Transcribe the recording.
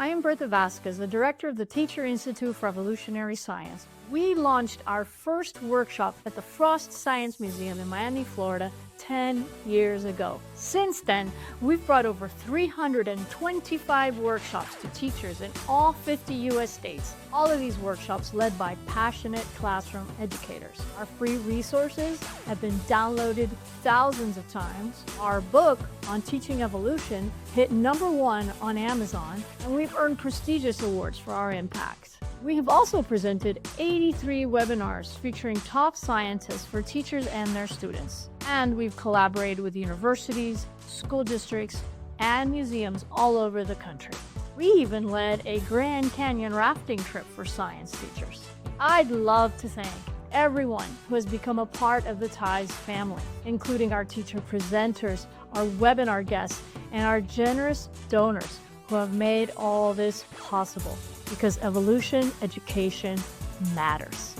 I am Bertha Vasquez, the director of the Teacher Institute for Evolutionary Science. We launched our first workshop at the Frost Science Museum in Miami, Florida, 10 years ago. Since then, we've brought over 325 workshops to teachers in all 50 U.S. states. All of these workshops led by passionate classroom educators. Our free resources have been downloaded thousands of times. Our book on teaching evolution hit #1 on Amazon, and we've earned prestigious awards for our impact. We have also presented 83 webinars featuring top scientists for teachers and their students. And we've collaborated with universities, school districts, and museums all over the country. We even led a Grand Canyon rafting trip for science teachers. I'd love to thank everyone who has become a part of the TIES family, including our teacher presenters, our webinar guests, and our generous donors who have made all this possible, because evolution education matters.